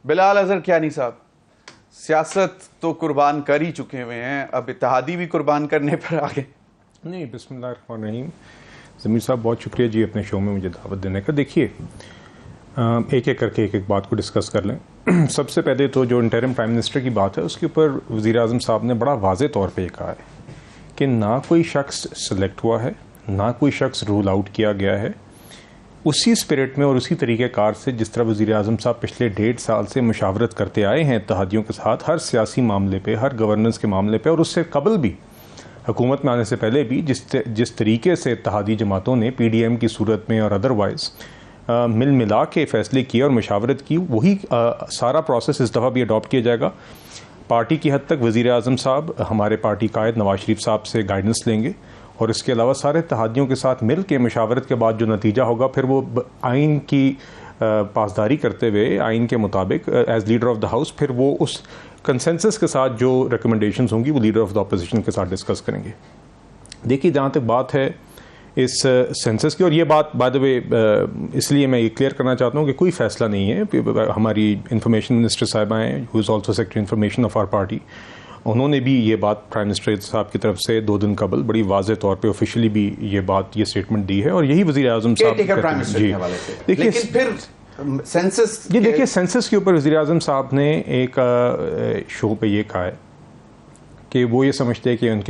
बिलाल अजहर कियानी साहब, सियासत तो कुर्बान कर ही चुके हुए हैं, अब इत्तेहादी भी कुर्बान करने पर आ गए। नहीं, बिस्मिल्लाहिर्रहमानिर्रहीम। ज़मीर साहब बहुत शुक्रिया जी अपने शो में मुझे दावत देने का। देखिए, एक एक करके एक बात को डिस्कस कर लें। सबसे पहले तो जो इंटरिम प्राइम मिनिस्टर की बात है उसके ऊपर वज़ीर आज़म साहब ने बड़ा वाज़े तौर पे कहा है कि ना कोई शख्स सेलेक्ट हुआ है, ना कोई शख्स रूल आउट किया गया है। उसी स्पिरिट में और उसी तरीक़ेकार से जिस तरह वज़ीर आज़म साहब पिछले 1.5 साल से मुशावरत करते आए हैं इत्तेहादियों के साथ, हर सियासी मामले पे, हर गवर्नेंस के मामले पे, और उससे कबल भी हुकूमत में आने से पहले भी जिस तरीके से इत्तेहादी जमातों ने PDM की सूरत में और अदरवाइज़ मिल मिला के फ़ैसले किए और मुशावरत की, वही सारा प्रोसेस इस दफ़ा भी अडॉप्ट किया जाएगा। पार्टी की हद तक वज़ीर आज़म साहब हमारे पार्टी कायद नवाज शरीफ साहब से गाइडेंस लेंगे और इसके अलावा सारे इत्तेहादियों के साथ मिल के मुशावरत के बाद जो नतीजा होगा फिर वो आइन की पासदारी करते हुए आइन के मुताबिक as leader of the house फिर वो उस कंसेंसस के साथ जो रिकमेंडेशंस होंगी वो लीडर ऑफ द अपोजिशन के साथ डिस्कस करेंगे। देखिए, जहाँ तक बात है इस सेंसस की, और ये बात बाय द वे इसलिए मैं ये क्लियर करना चाहता हूँ कि कोई फ़ैसला नहीं है। हमारी इंफॉर्मेशन मिनिस्टर साहिबा हैं, who is also secretary information of our party, उन्होंने भी ये बात प्राइम मिनिस्टर साहब की तरफ से 2 दिन कबल बड़ी वाज़े तौर पे ऑफिशियली भी ये स्टेटमेंट दी है और यही वज़ीर आज़म साहब जी। देखिए फिर सेंसस, ये देखिए सेंसस के ऊपर वज़ीर आज़म साहब ने एक शो पे ये कहा है कि वो ये समझते हैं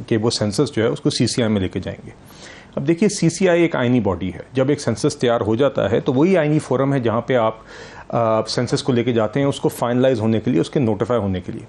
कि वो सेंसस जो है उसको CCI में लेके जाएंगे। अब देखिए, CCI एक आइनी बॉडी है। जब एक सेंसस तैयार हो जाता है तो वही आइनी फोरम है जहाँ पे आप सेंसस को लेके जाते हैं उसको फाइनलाइज होने के लिए, उसके नोटिफाई होने के लिए।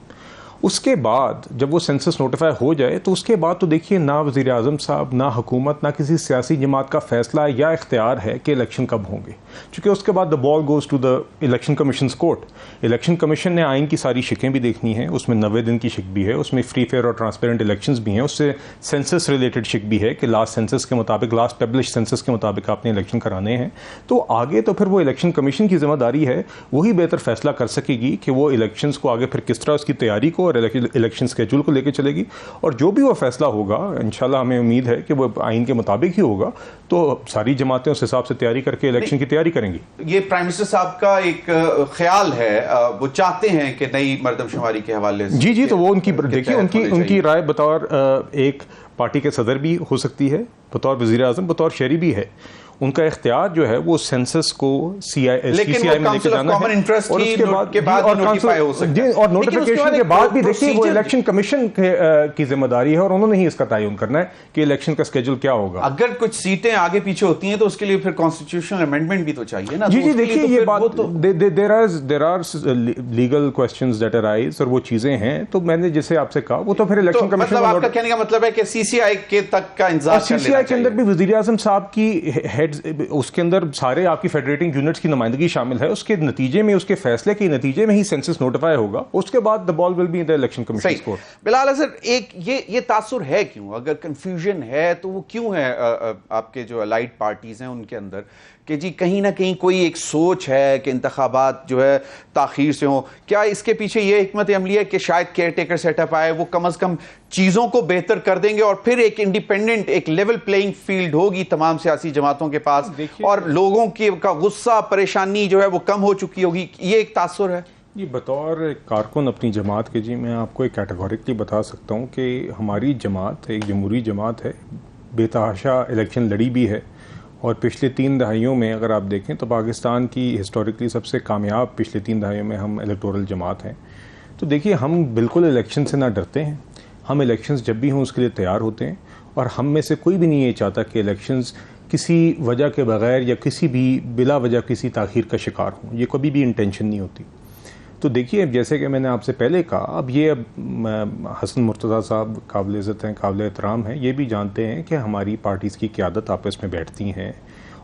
उसके बाद जब वो सेंसस नोटिफाई हो जाए तो उसके बाद तो देखिए ना वज़ीर आज़म साहब, ना हुकूमत, ना किसी सियासी जमात का फ़ैसला या इख्तियार है कि इलेक्शन कब होंगे, क्योंकि उसके बाद the ball goes to the election commission court. Election commission ने आइन की सारी शिकें भी देखनी है, उसमें 90 दिन की शिक भी है, उसमें फ्री फेयर और ट्रांसपेरेंट इलेक्शंस भी हैं, उससे सेंसस रिलेटेड शिक भी है कि लास्ट सेंसस के मुताबिक, लास्ट पब्लिश सेंसस के मुताबिक आपने इलेक्शन कराने हैं। तो आगे तो फिर वो इलेक्शन कमीशन की जिम्मेदारी है, वही बेहतर फ़ैसला कर सकेगी कि वो इलेक्शंस को आगे फिर किस तरह उसकी तैयारी को और इलेक्शन स्केड्यूल को लेकर चलेगी। और जो भी वो फैसला होगा इंशाल्लाह हमें उम्मीद है कि वो आइन के मुताबिक ही होगा, तो सारी जमातें उस हिसाब से तैयारी करके इलेक्शन की तैयारी करेंगी। ये प्राइम मिनिस्टर साहब का एक ख्याल है, वो चाहते हैं कि नई मर्दमशुमारी के हवाले से जी, तो वो उनकी देखिए उनकी राय बतौर एक पार्टी के सदर भी हो सकती है, बतौर वज़ीर आज़म, बतौर शहरी भी है। उनका इख्तियार जो है वो सेंसस को CCI में लेके जाना है और उसके बाद और नोटिफिकेशन के बाद भी देखिए वो इलेक्शन कमीशन की जिम्मेदारी है और उन्होंने ही इसका तयन करना है कि इलेक्शन का स्केड्यूल क्या होगा। अगर कुछ सीटें आगे पीछे होती हैं तो उसके लिए फिर कॉन्स्टिट्यूशनल अमेंडमेंट भी तो चाहिए ना। जी, देखिए ये बात there are legal questions that arise और वो चीजें हैं, तो मैंने जैसे आपसे कहा वो तो फिर इलेक्शन कमीशन, आपका कहने का मतलब है कि CCI के तक का इंतजार, CCI के अंदर भी वज़ीर आज़म साहब की हेड, उसके अंदर सारे आपकी फेडरेटिंग यूनिट्स की नुमाइंदगी शामिल है। उसके नतीजे में, उसके फैसले के नतीजे में ही सेंसस नोटिफाई होगा, उसके बाद the ball will be in the election commission court. Bilal sir, एक ये तासुर है क्यों, अगर कंफ्यूजन है तो वो क्यों है आपके जो अलाइड पार्टीज हैं उनके अंदर, कि जी कहीं ना कहीं कोई एक सोच है कि इंतखाबात जो है ताखीर से हो? क्या इसके पीछे ये हिकमत अमली है कि शायद केयर टेकर सेटअप आए, वो कम से कम चीज़ों को बेहतर कर देंगे और फिर एक इंडिपेंडेंट, एक लेवल प्लेइंग फील्ड होगी तमाम सियासी जमातों के पास और लोगों की का गुस्सा, परेशानी जो है वो कम हो चुकी होगी? ये एक तासुर है। ये बतौर कारकुन अपनी जमात के जी मैं आपको एक कैटेगोरिकली बता सकता हूँ कि हमारी जमात एक जमहूरी जमात है, बेतहाशा इलेक्शन लड़ी भी है और पिछले 3 दहाइयों में अगर आप देखें तो पाकिस्तान की हिस्टोरिकली सबसे कामयाब पिछले 3 दहाइयों में हम इलेक्टोरल जमात हैं। तो देखिए, हम बिल्कुल इलेक्शन से ना डरते हैं, हम इलेक्शंस जब भी हों उसके लिए तैयार होते हैं और हम में से कोई भी नहीं ये चाहता कि इलेक्शंस किसी वजह के बगैर या किसी भी बिला वजह किसी ताख़ीर का शिकार हों, ये कभी भी इंटेंशन नहीं होती। तो देखिए, जैसे कि मैंने आपसे पहले कहा, अब ये हसन मुर्तज़ा साहब काबिल इज़्ज़त हैं, काबिल एहतराम हैं, ये भी जानते हैं कि हमारी पार्टीज़ की क़यादत आपस में बैठती हैं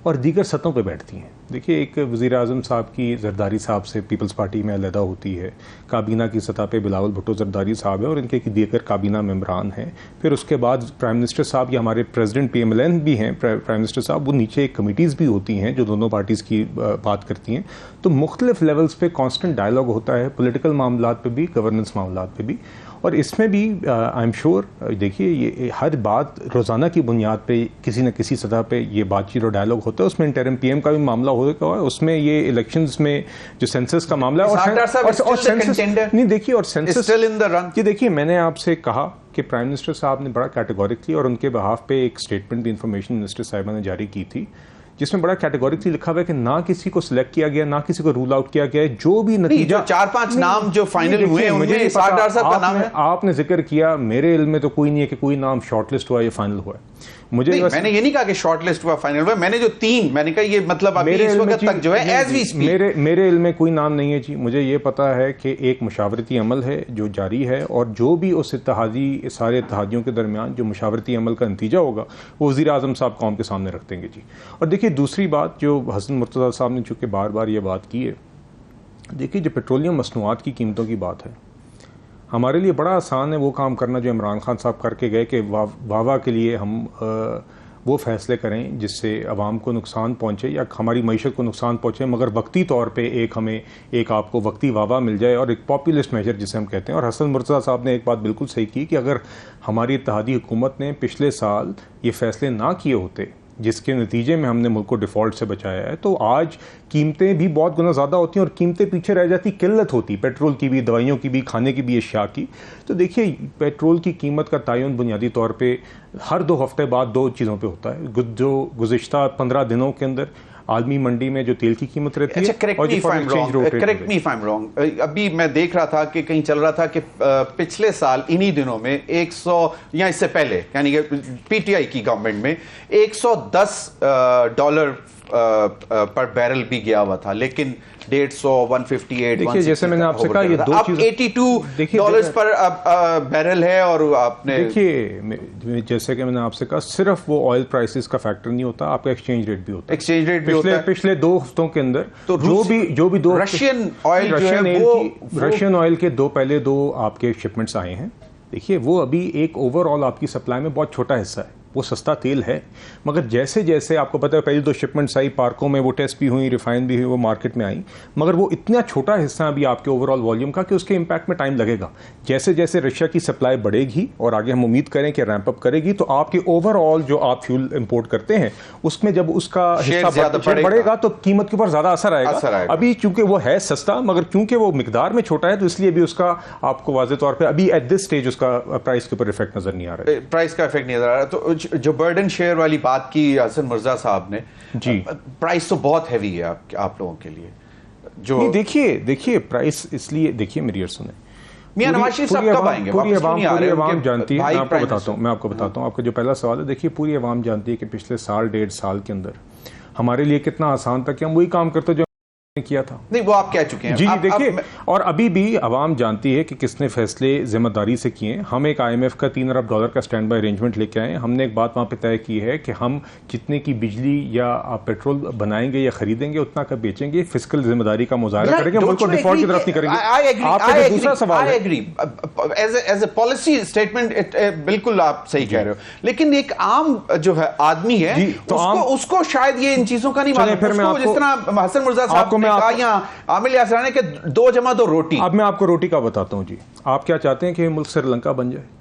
और दीगर सतहों पे बैठती हैं। देखिए, एक वज़ीर आज़म साहब की ज़रदारी साहब से पीपल्स पार्टी में अलहदा होती है, काबीना की सतह पे बिलावल भुट्टो ज़रदारी साहब है और इनके दीगर काबीना मेम्बरान हैं। फिर उसके बाद प्राइम मिनिस्टर साहब या हमारे प्रेसिडेंट PMLN भी हैं, प्राइम मिनिस्टर साहब, वो नीचे एक कमिटीज़ भी होती हैं जो दोनों पार्टीज़ की बात करती हैं। तो मुख्तलिफ लेवल्स पे कॉन्स्टेंट डायलॉग होता है, पोलिटिकल मामलात पे भी, गवर्नेंस मामलात पे भी, और इसमें भी आई एम श्योर देखिए ये हर बात रोज़ाना की बुनियाद पे किसी न किसी सतह पे ये बातचीत और डायलॉग होता है। उसमें इंटरिम PM का भी मामला होगा, उसमें ये इलेक्शंस में जो सेंसस का मामला है और सेंसस नहीं देखिए, और census still in the run. ये देखिए, मैंने आपसे कहा कि प्राइम मिनिस्टर साहब ने बड़ा कैटेगोरिकली और उनके बिहाफ पे एक स्टेटमेंट भी इंफॉर्मेशन मिनिस्टर साहिबा ने जारी की थी, जिसमें बड़ा कैटेगोरिकली लिखा हुआ है कि ना किसी को सिलेक्ट किया गया, ना किसी को रूल आउट किया गया है, जो भी नतीजा 4-5 नाम जो फाइनल हुए उनमें इसाक डार साहब का नाम है। आपने जिक्र किया, मेरे इल्म में तो कोई नहीं है कि कोई नाम शॉर्टलिस्ट हुआ या फाइनल हुआ है। मैंने ये नहीं कहा कि शॉर्टलिस्ट हुआ फाइनल हुआ, मैंने जो 3 मैंने कहा ये मतलब अभी इस वक्त तक जो है एज वी स्पीक मेरे इल्म में कोई नाम नहीं है जी। मुझे ये पता है कि एक मुशावरती अमल है जो जारी है, और जो भी उस इत्तेहादी सारे इत्तेहादियों के दरमियान जो मुशावरती अमल का नतीजा होगा वो वज़ीर आज़म साहब कौम के सामने रख देंगे जी। और देखिए दूसरी बात, जो हसन मुर्तज़ा साहब ने चूँकि बार बार ये बात की है, देखिए जो पेट्रोलियम मसनूआत की कीमतों की बात है, हमारे लिए बड़ा आसान है वो काम करना जो इमरान खान साहब करके गए कि वावा के लिए हम वो फैसले करें जिससे आवाम को नुकसान पहुंचे या हमारी मईशत को नुकसान पहुंचे, मगर वक्ती तौर पे हमें एक आपको वक्ती वावा मिल जाए, और एक पॉपुलिस्ट मेजर जिसे हम कहते हैं। और हसन मुर्तज़ा साहब ने एक बात बिल्कुल सही की कि अगर हमारी इत्तेहादी हुकूमत ने पिछले साल ये फैसले ना किए होते जिसके नतीजे में हमने मुल्क को डिफ़ॉल्ट से बचाया है, तो आज कीमतें भी बहुत गुना ज़्यादा होती हैं और कीमतें पीछे रह जाती, किल्लत होती पेट्रोल की भी, दवाइयों की भी, खाने की भी, अशिया की। तो देखिए पेट्रोल की कीमत का तयन बुनियादी तौर पे हर 2 हफ्ते बाद 2 चीज़ों पे होता है। जो गुज़िश्ता 15 दिनों के अंदर आलमी मंडी में जो तेल की कीमत रहती है, correct me if I am wrong, अभी मैं देख रहा था कि कहीं चल रहा था कि पिछले साल इन्हीं दिनों में 100 या इससे पहले यानी कि पीटीआई की गवर्नमेंट में $110 पर बैरल भी गया हुआ था, लेकिन 150, 158, देखिए जैसे मैंने आपसे कहा ये 2 चीज़, $82 पर बैरल है। और आपने देखिए जैसे कि मैंने आपसे कहा, सिर्फ वो ऑयल प्राइसेस का फैक्टर नहीं होता, आपका एक्सचेंज रेट भी होता है। एक्सचेंज रेट भी होता है। पिछले 2 हफ्तों के अंदर तो जो भी 2 रशियन ऑयल के पहले 2 आपके शिपमेंट्स आए हैं, देखिए वो अभी एक ओवरऑल आपकी सप्लाई में बहुत छोटा हिस्सा है, वो सस्ता तेल है। मगर जैसे जैसे आपको पता है पहली 2 शिपमेंट्स आई, पार्कों में वो टेस्ट भी हुई, रिफाइन भी हुई, वो मार्केट में आई, मगर वो इतना छोटा हिस्सा अभी आपके ओवरऑल वॉल्यूम का कि उसके इम्पैक्ट में टाइम लगेगा। जैसे जैसे रशिया की सप्लाई बढ़ेगी और आगे हम उम्मीद करें कि रैंप अप करेगी, तो आपके ओवरऑल जो आप फ्यूल इंपोर्ट करते हैं उसमें जब उसका हिस्सा बढ़ेगा तो कीमत के ऊपर ज़्यादा असर आएगा। अभी चूंकि वो है सस्ता, मगर क्योंकि वो मिकदार में छोटा है, तो इसलिए भी उसका आपको वाज़ेह तौर पर अभी एट दिस स्टेज उसका प्राइस के ऊपर इफेक्ट नजर नहीं आ रहा है। प्राइस का इफेक्ट नहीं नजर आ रहा। तो जो बर्डन शेयर वाली बात की हसन मुर्तज़ा साहब ने जी, प्राइस तो बहुत हैवी है आप लोगों के लिए। जो देखिए प्राइस, इसलिए देखिए मेरी अर्ज़ सुने, मियां नवाज शरीफ साहब कब आएंगे? पूरी आवाम जानती है, मैं आपको बताता हूं। आपका जो पहला सवाल है, देखिए पूरी आवाम जानती है कि पिछले 1.5 साल के अंदर हमारे लिए कितना आसान था कि हम वही काम करते जो किया था। नहीं, वो आप कह चुके हैं। जी देखिए, और अभी भी आवाम जानती है कि किसने फैसले जिम्मेदारी से किए। हम एक IMF का $3 अरब का स्टैंड बाय अरेंजमेंट लेके आए। हमने एक बात वहाँ पे तय की है कि हम जितने की बिजली या पेट्रोल बनाएंगे या खरीदेंगे उतना का बेचेंगे, फिजिकल जिम्मेदारी का मुजाहरा करेंगे, मुल्क को डिफॉल्ट की तरफ नहीं करेंगे। आपका दूसरा सवाल है, एज ए पॉलिसी स्टेटमेंट बिल्कुल आप सही कह रहे हो, लेकिन एक आम जो है आदमी है उसको शायद ये इन चीजों का नहीं मालूम। जिस तरह हसन मुर्तज़ा साहब आमिर यासरानी के 2 जमा 2 रोटी। अब मैं आपको रोटी का बताता हूं जी। आप क्या चाहते हैं कि मुल्क श्रीलंका बन जाए?